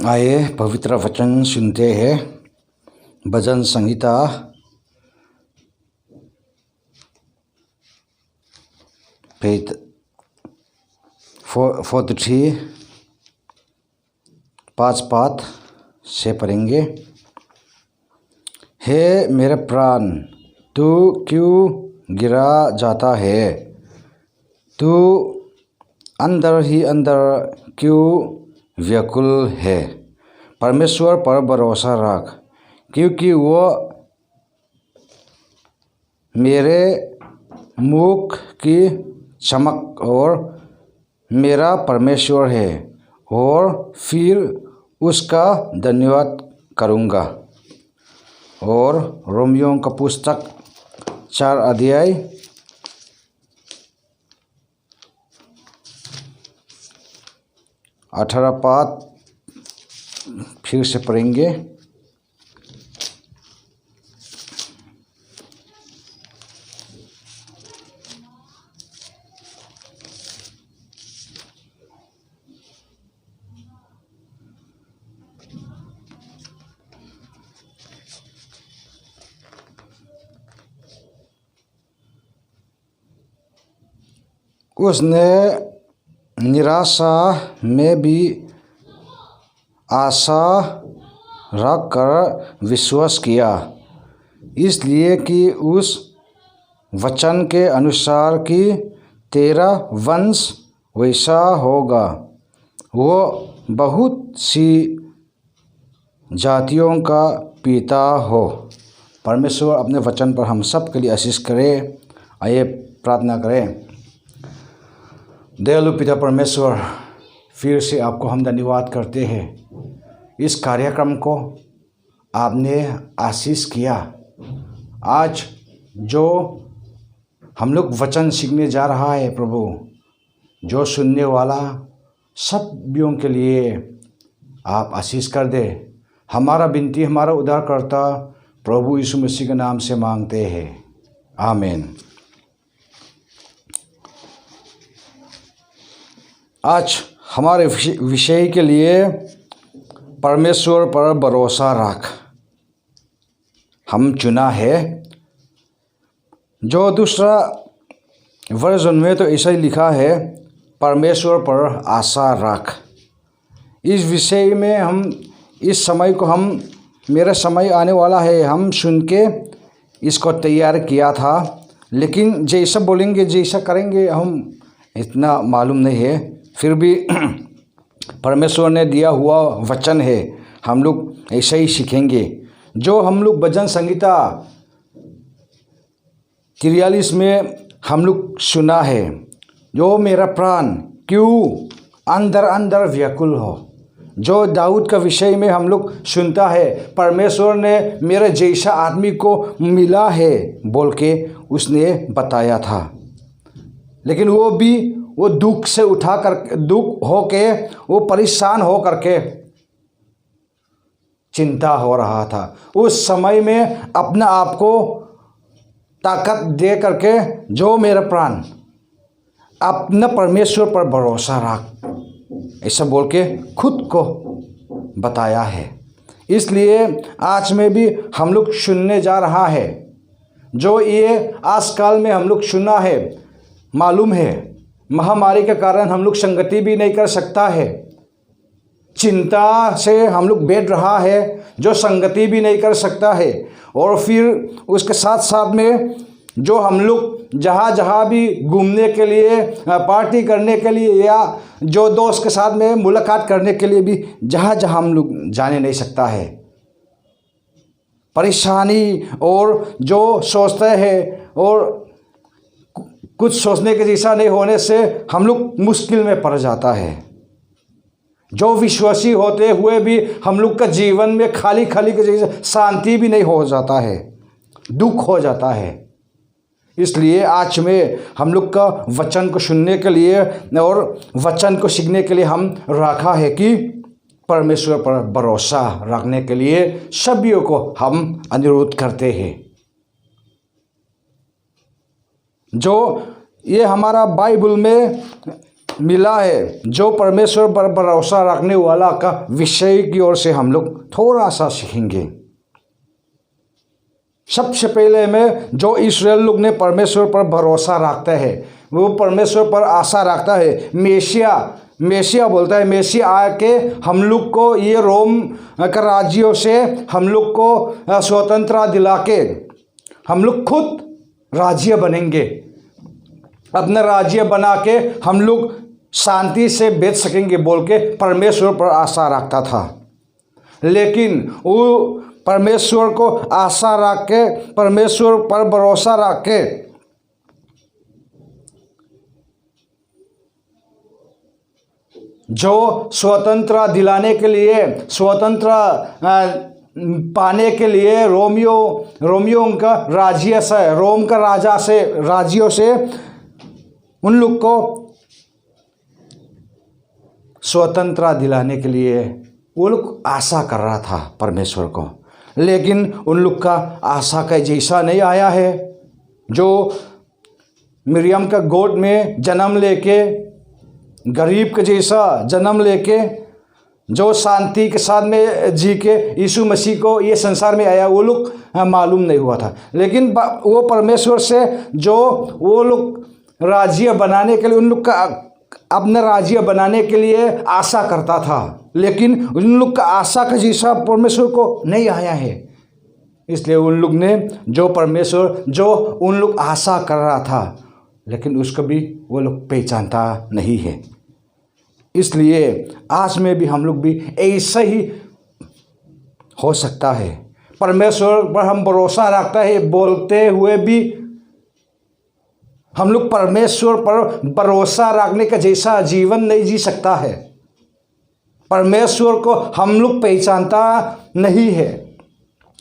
आइए पवित्र वचन सुनते हैं। भजन संहिता 43 5 पाठ से पढ़ेंगे। हे मेरे प्राण, तू क्यों गिरा जाता है? तू अंदर ही अंदर क्यों व्याकुल है? परमेश्वर पर भरोसा रख, क्योंकि वो मेरे मुख की चमक और मेरा परमेश्वर है, और फिर उसका धन्यवाद करूँगा। और रोमियों का पुस्तक 4 अध्याय 18 पाठ फिर से पढ़ेंगे। उसने निराशा में भी आशा रखकर विश्वास किया, इसलिए कि उस वचन के अनुसार कि तेरा वंश वैसा होगा। वो बहुत सी जातियों का पिता हो। परमेश्वर अपने वचन पर हम सब के लिए आशीष करे। आइए प्रार्थना करें। दयालु पिता परमेश्वर, फिर से आपको हम धन्यवाद करते हैं। इस कार्यक्रम को आपने आशीष किया। आज जो हम लोग वचन सीखने जा रहा है प्रभु, जो सुनने वाला सभी के लिए आप आशीष कर दे। हमारा विनती हमारा उद्धारकर्ता प्रभु यीशु मसीह के नाम से मांगते हैं, आमीन। आज हमारे विषय के लिए परमेश्वर पर भरोसा रख हम चुना है। जो दूसरा वर्जन में तो ऐसा ही लिखा है, परमेश्वर पर आशा रख। इस विषय में हम इस समय को मेरा समय आने वाला है, हम सुन के इसको तैयार किया था, लेकिन जैसा बोलेंगे जैसा करेंगे हम इतना मालूम नहीं है। फिर भी परमेश्वर ने दिया हुआ वचन है, हम लोग ऐसा ही सीखेंगे। जो हम लोग भजन संहिता 43 में हम लोग सुना है, जो मेरा प्राण क्यों अंदर अंदर व्याकुल हो। जो दाऊद का विषय में हम लोग सुनता है, परमेश्वर ने मेरे जैसा आदमी को मिला है बोल के उसने बताया था, लेकिन वो दुख से उठा कर दुख हो के वो परेशान हो करके चिंता हो रहा था। उस समय में अपना आप को ताकत दे करके जो मेरा प्राण अपना परमेश्वर पर भरोसा रख, ऐसा बोल के खुद को बताया है। इसलिए आज में भी हम लोग सुनने जा रहा है, जो ये आजकल में हम लोग सुना है। मालूम है महामारी के कारण हम लोग संगति भी नहीं कर सकता है, चिंता से हम लोग बैठ रहा है, जो संगति भी नहीं कर सकता है। और फिर उसके साथ साथ में जो हम लोग जहाँ भी घूमने के लिए, पार्टी करने के लिए, या जो दोस्त के साथ में मुलाकात करने के लिए भी जहाँ हम लोग जाने नहीं सकता है। परेशानी और जो सोचते हैं और कुछ सोचने के जैसा नहीं होने से हम लोग मुश्किल में पड़ जाता है। जो विश्वासी होते हुए भी हम लोग का जीवन में खाली के जैसा शांति भी नहीं हो जाता है, दुख हो जाता है। इसलिए आज में हम लोग का वचन को सुनने के लिए और वचन को सीखने के लिए हम रखा है कि परमेश्वर पर भरोसा रखने के लिए सभी को हम अनुरोध करते हैं। जो ये हमारा बाइबल में मिला है, जो परमेश्वर पर भरोसा रखने वाला का विषय की ओर से हम लोग थोड़ा सा सीखेंगे। सबसे पहले में जो इस्राएल लोग ने परमेश्वर पर भरोसा रखता है, वो परमेश्वर पर आशा रखता है। मेसिया बोलता है, मेसिया आके हम लोग को ये रोम का राज्यों से हम लोग को स्वतंत्रता दिला के हम लोग खुद राज्य बनेंगे, अपना राज्य बना के हम लोग शांति से बेच सकेंगे बोल के परमेश्वर पर आशा रखता था। लेकिन वो परमेश्वर को आशा रख के, परमेश्वर पर भरोसा रख के जो स्वतंत्रता दिलाने के लिए, स्वतंत्रता पाने के लिए रोमियो का राज्य से, रोम का राजा से, राज्यों से उन लोग को स्वतंत्रता दिलाने के लिए वो लोग आशा कर रहा था परमेश्वर को। लेकिन उन लोग का आशा का जैसा नहीं आया है। जो मिरियम का गोद में जन्म लेके, गरीब के जैसा जन्म लेके, जो शांति के साथ में जी के यीशु मसीह को ये संसार में आया, वो लोग मालूम नहीं हुआ था। लेकिन वो परमेश्वर से जो वो लोग राज्य बनाने के लिए, उन लोग का अपना राज्य बनाने के लिए आशा करता था, लेकिन उन लोग का आशा का जैसा परमेश्वर को नहीं आया है। इसलिए उन लोग ने जो परमेश्वर, जो उन लोग आशा कर रहा था, लेकिन उसको भी वो लोग पहचानता नहीं है। इसलिए आज में भी हम लोग भी ऐसा ही हो सकता है। परमेश्वर पर हम भरोसा रखता है बोलते हुए भी हम लोग परमेश्वर पर भरोसा रखने का जैसा जीवन नहीं जी सकता है। परमेश्वर को हम लोग पहचानता नहीं है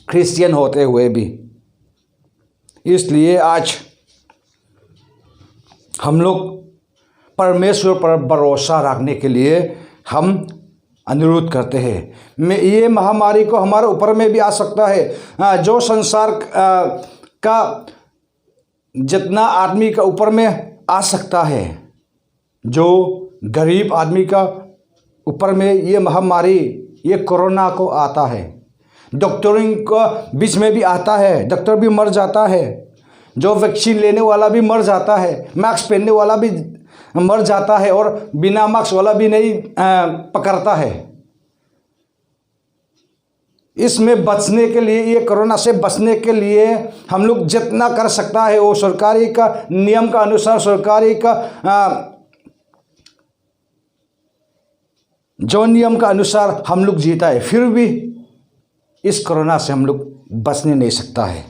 क्रिश्चियन होते हुए भी। इसलिए आज हम लोग परमेश्वर पर भरोसा रखने के लिए हम अनुरोध करते हैं। ये महामारी को हमारे ऊपर में भी आ सकता है। जो संसार का जितना आदमी का ऊपर में आ सकता है, जो गरीब आदमी का ऊपर में ये महामारी, ये कोरोना को आता है। डॉक्टरों को बीच में भी आता है, डॉक्टर भी मर जाता है। जो वैक्सीन लेने वाला भी मर जाता है, मास्क पहनने वाला भी मर जाता है, और बिना मास्क वाला भी नहीं पकड़ता है। इसमें बचने के लिए, ये कोरोना से बचने के लिए हम लोग जितना कर सकता है वो सरकारी का नियम का अनुसार, सरकारी का जो नियम का अनुसार हम लोग जीता है। फिर भी इस कोरोना से हम लोग बचने नहीं सकता है।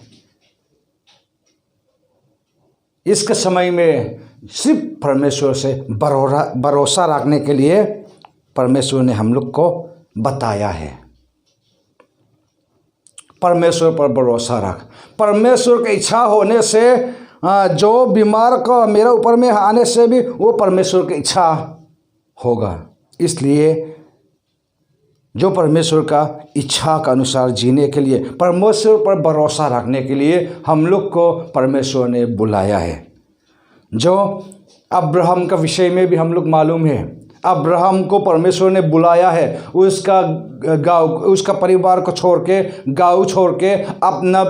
इसके समय में सिर्फ परमेश्वर से भरोसा रखने के लिए परमेश्वर ने हम लोग को बताया है। परमेश्वर पर भरोसा रख। परमेश्वर की इच्छा होने से जो बीमार को मेरे ऊपर में आने से भी वो परमेश्वर की इच्छा होगा। इसलिए जो परमेश्वर का इच्छा का अनुसार जीने के लिए, परमेश्वर पर भरोसा रखने के लिए हम लोग को परमेश्वर ने बुलाया है। जो अब्राहम का विषय में भी हम लोग मालूम है, अब्राहम को परमेश्वर ने बुलाया है। उसका गाँव, उसका परिवार को छोड़ के, गाँव छोड़ के, अपना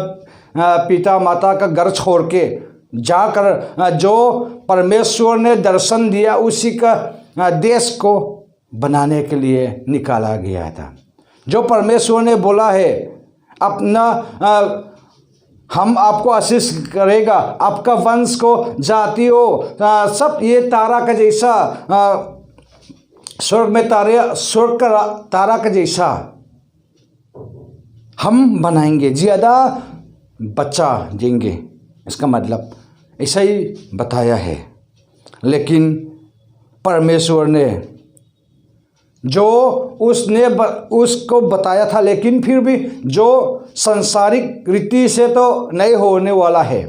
पिता माता का घर छोड़ के जाकर जो परमेश्वर ने दर्शन दिया उसी का देश को बनाने के लिए निकाला गया था। जो परमेश्वर ने बोला है अपना हम आपको आशीष करेगा, आपका वंश को जातियों सब ये तारा का जैसा स्वर्ग का तारा का जैसा हम बनाएंगे, ज़्यादा बच्चा देंगे। इसका मतलब ऐसा ही बताया है। लेकिन परमेश्वर ने जो उसको बताया था, लेकिन फिर भी जो संसारिक रीति से तो नहीं होने वाला है,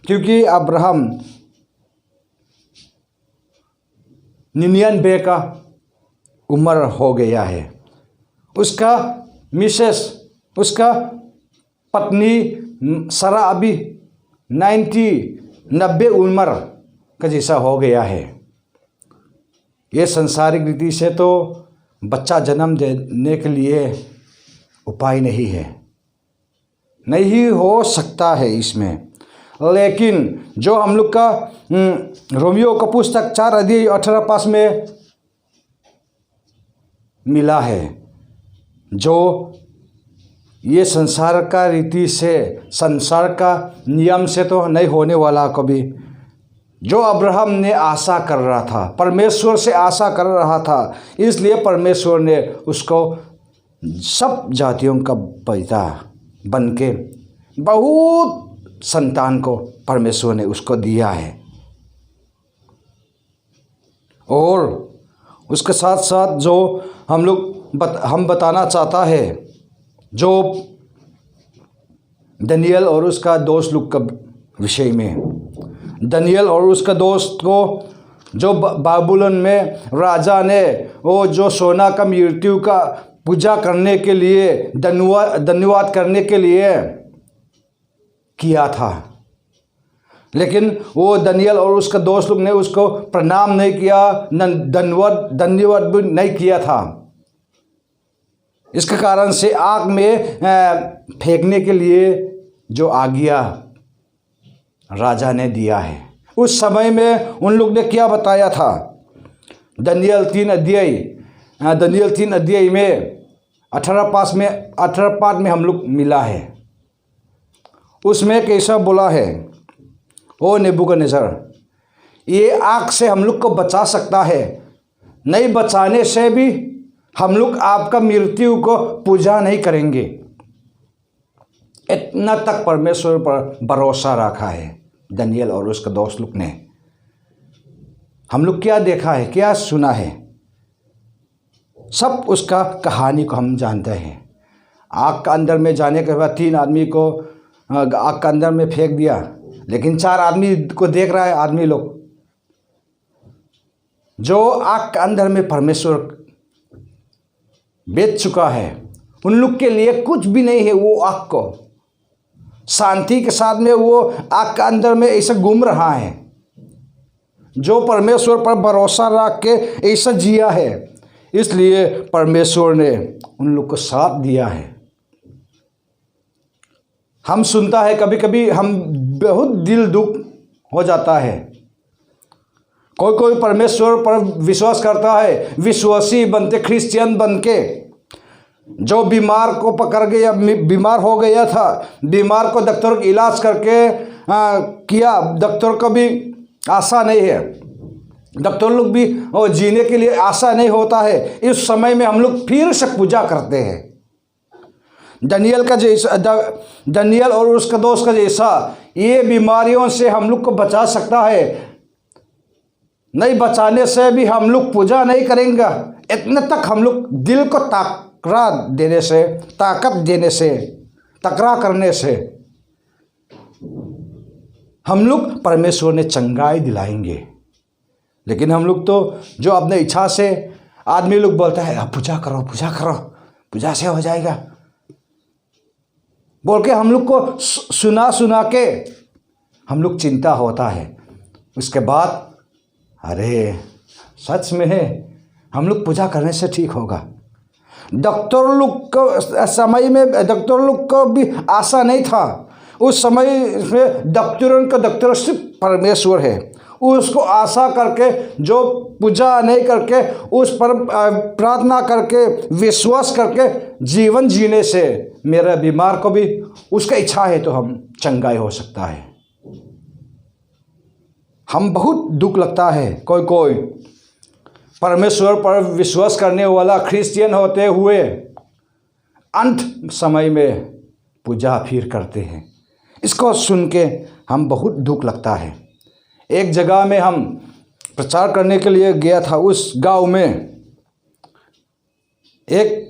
क्योंकि अब्राहम 99 का उम्र हो गया है। उसका मिसेस, उसका पत्नी सारा अभी 90 उम्र का जैसा हो गया है। ये संसारिक रीति से तो बच्चा जन्म देने के लिए उपाय नहीं है, नहीं हो सकता है इसमें। लेकिन जो हम लोग का रोमियो का पुस्तक 4:18 में मिला है, जो ये संसार का रीति से, संसार का नियम से तो नहीं होने वाला कभी। जो अब्राहम ने आशा कर रहा था, परमेश्वर से आशा कर रहा था, इसलिए परमेश्वर ने उसको सब जातियों का पिता बन के बहुत संतान को परमेश्वर ने उसको दिया है। और उसके साथ साथ जो हम बताना चाहता है, जो दानियेल और उसका दोस्त लोग का विषय में, दानियेल और उसका दोस्त को जो बाबुलोन में राजा ने वो जो सोना का मृत्यु का पूजा करने के लिए, धन्यवाद करने के लिए किया था, लेकिन वो दानियेल और उसका दोस्त लोग ने उसको प्रणाम नहीं किया, धन्यवाद भी नहीं किया था। इसके कारण से आग में फेंकने के लिए जो आज्ञा राजा ने दिया है, उस समय में उन लोग ने क्या बताया था? दानियेल 3 अध्याय में 18 पाठ में हम लोग मिला है। उसमें कैसा बोला है, ओ नेबूकदनेस्सर, ये आग से हम लोग को बचा सकता है, नहीं बचाने से भी हम लोग आपका मृत्यु को पूजा नहीं करेंगे। इतना तक परमेश्वर पर भरोसा रखा है दानियेल और उसका दोस्त लोग ने। हम लोग क्या देखा है, क्या सुना है, सब उसका कहानी को हम जानते हैं। आग का अंदर में जाने के बाद 3 आदमी को आग का अंदर में फेंक दिया, लेकिन 4 आदमी को देख रहा है, आदमी लोग जो आग के अंदर में परमेश्वर बेच चुका है, उन लोग के लिए कुछ भी नहीं है। वो आग को शांति के साथ में वो आग के अंदर में ऐसा घूम रहा है, जो परमेश्वर पर भरोसा रख के ऐसा जिया है, इसलिए परमेश्वर ने उन लोग को साथ दिया है। हम सुनता है कभी कभी हम बहुत दिल दुख हो जाता है। कोई परमेश्वर पर विश्वास करता है, विश्वासी बनते, क्रिश्चियन बन के, जो बीमार को पकड़ के या बीमार हो गया था, बीमार को डॉक्टर का इलाज करके किया, डॉक्टर को भी आशा नहीं है, डॉक्टर लोग भी जीने के लिए आशा नहीं होता है। इस समय में हम लोग फिर से पूजा करते हैं। दानियेल और उसका दोस्त का जैसा ये बीमारियों से हम लोग को बचा सकता है, नहीं बचाने से भी हम लोग पूजा नहीं करेंगे। इतने तक हम लोग दिल को ताकत देने से, तकरार करने से हम लोग परमेश्वर ने चंगाई दिलाएंगे। लेकिन हम लोग तो जो अपने इच्छा से, आदमी लोग बोलता है पूजा करो, पूजा से हो जाएगा बोल के हम लोग को सुना के हम लोग चिंता होता है। उसके बाद अरे सच में है, हम लोग पूजा करने से ठीक होगा। डॉक्टर लोग को समय में डॉक्टर लोग को भी आशा नहीं था। उस समय में डॉक्टर सिर्फ परमेश्वर है। उसको आशा करके, जो पूजा नहीं करके, उस पर प्रार्थना करके, विश्वास करके जीवन जीने से मेरा बीमार को भी उसका इच्छा है तो हम चंगाई हो सकता है। हम बहुत दुख लगता है कोई परमेश्वर पर विश्वास करने वाला क्रिश्चियन होते हुए अंत समय में पूजा फिर करते हैं। इसको सुन के हम बहुत दुख लगता है। एक जगह में हम प्रचार करने के लिए गया था। उस गांव में एक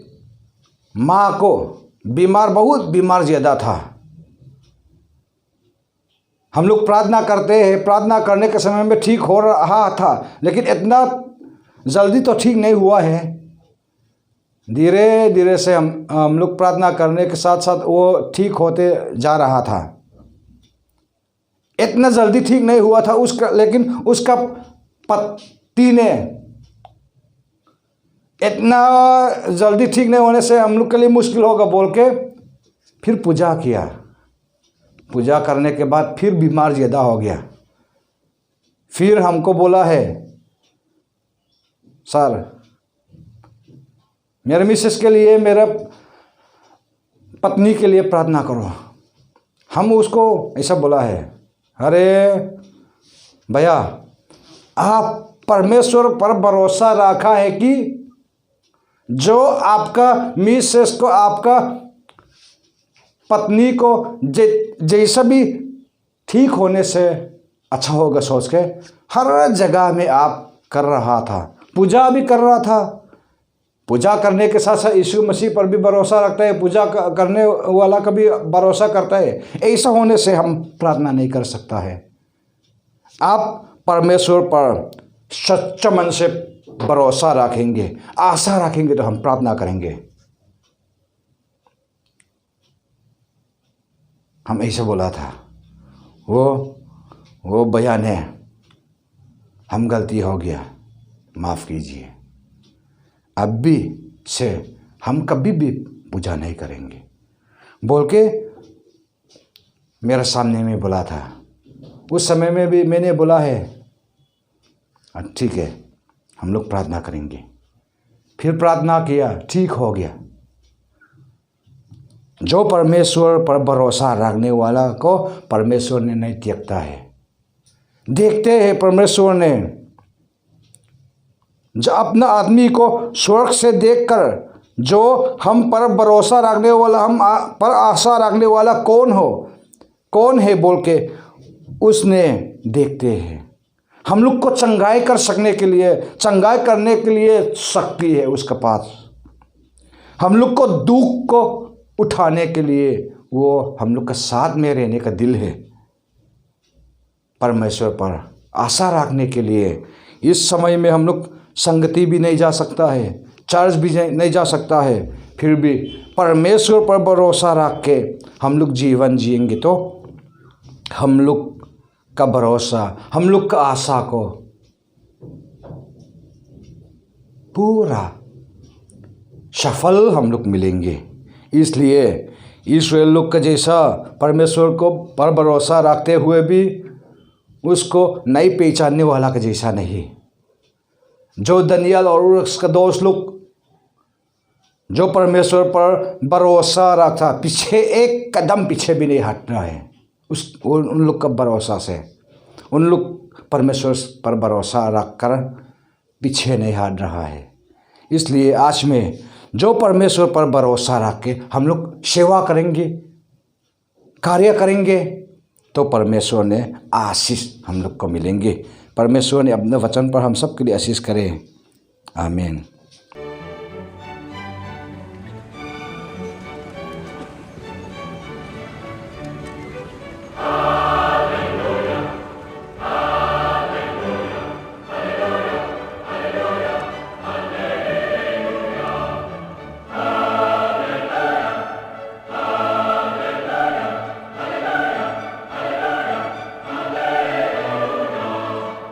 माँ को बहुत बीमार ज़्यादा था। हम लोग प्रार्थना करते हैं, प्रार्थना करने के समय में ठीक हो रहा था, लेकिन इतना जल्दी तो ठीक नहीं हुआ है। धीरे धीरे से हम लोग प्रार्थना करने के साथ साथ वो ठीक होते जा रहा था। इतना जल्दी ठीक नहीं हुआ था उसका, लेकिन उसका पति ने इतना जल्दी ठीक नहीं होने से हम लोग के लिए मुश्किल होगा बोल के फिर पूजा किया। पूजा करने के बाद फिर बीमार ज़्यादा हो गया। फिर हमको बोला है, सर मेरे मिसेस के लिए, मेरा पत्नी के लिए प्रार्थना करो। हम उसको ऐसा बोला है, अरे भैया आप परमेश्वर पर भरोसा रखा है कि जो आपका मिसेस को, आपका पत्नी को जैसा भी ठीक होने से अच्छा होगा सोच के हर जगह में आप कर रहा था। पूजा भी कर रहा था। पूजा करने के साथ साथ यीशु मसीह पर भी भरोसा रखता है। पूजा करने वाला का भी भरोसा करता है। ऐसा होने से हम प्रार्थना नहीं कर सकता है। आप परमेश्वर पर सच्चे मन से भरोसा रखेंगे, आशा रखेंगे तो हम प्रार्थना करेंगे। हम ऐसे बोला था। वो बयान है, हम गलती हो गया, माफ़ कीजिए। अब भी से हम कभी भी पूजा नहीं करेंगे बोल के मेरे सामने में बोला था। उस समय में भी मैंने बोला है, ठीक है हम लोग प्रार्थना करेंगे। फिर प्रार्थना किया, ठीक हो गया। जो परमेश्वर पर भरोसा रखने वाला को परमेश्वर ने नहीं त्यागता है। देखते हैं परमेश्वर ने जो अपना आदमी को स्वर्ग से देखकर, जो हम पर भरोसा रखने वाला, हम पर आशा रखने वाला कौन है बोल के उसने देखते हैं। हम लोग को चंगाई करने के लिए शक्ति है उसके पास। हम लोग को दुख को उठाने के लिए वो हम लोग के साथ में रहने का दिल है। परमेश्वर पर आशा रखने के लिए इस समय में हम लोग संगति भी नहीं जा सकता है, चर्च भी नहीं जा सकता है, फिर भी परमेश्वर पर भरोसा रख के हम लोग जीवन जिएंगे तो हम लोग का भरोसा, हम लोग का आशा को पूरा सफल हम लोग मिलेंगे। इसलिए इस्राएल लोग का जैसा परमेश्वर को पर भरोसा रखते हुए भी उसको नहीं पहचानने वाला का जैसा नहीं। जो दानियल और उसका दोस्त लोग जो परमेश्वर पर भरोसा रखा, पीछे एक कदम पीछे भी नहीं हट रहा है उन लोग का भरोसा से। उन लोग परमेश्वर पर भरोसा रख कर पीछे नहीं हट रहा है। इसलिए आज में जो परमेश्वर पर भरोसा रख के हम लोग सेवा करेंगे, कार्य करेंगे तो परमेश्वर ने आशीष हम लोग को मिलेंगे। परमेश्वर ने अपने वचन पर हम सब के लिए आशीष करें। आमीन।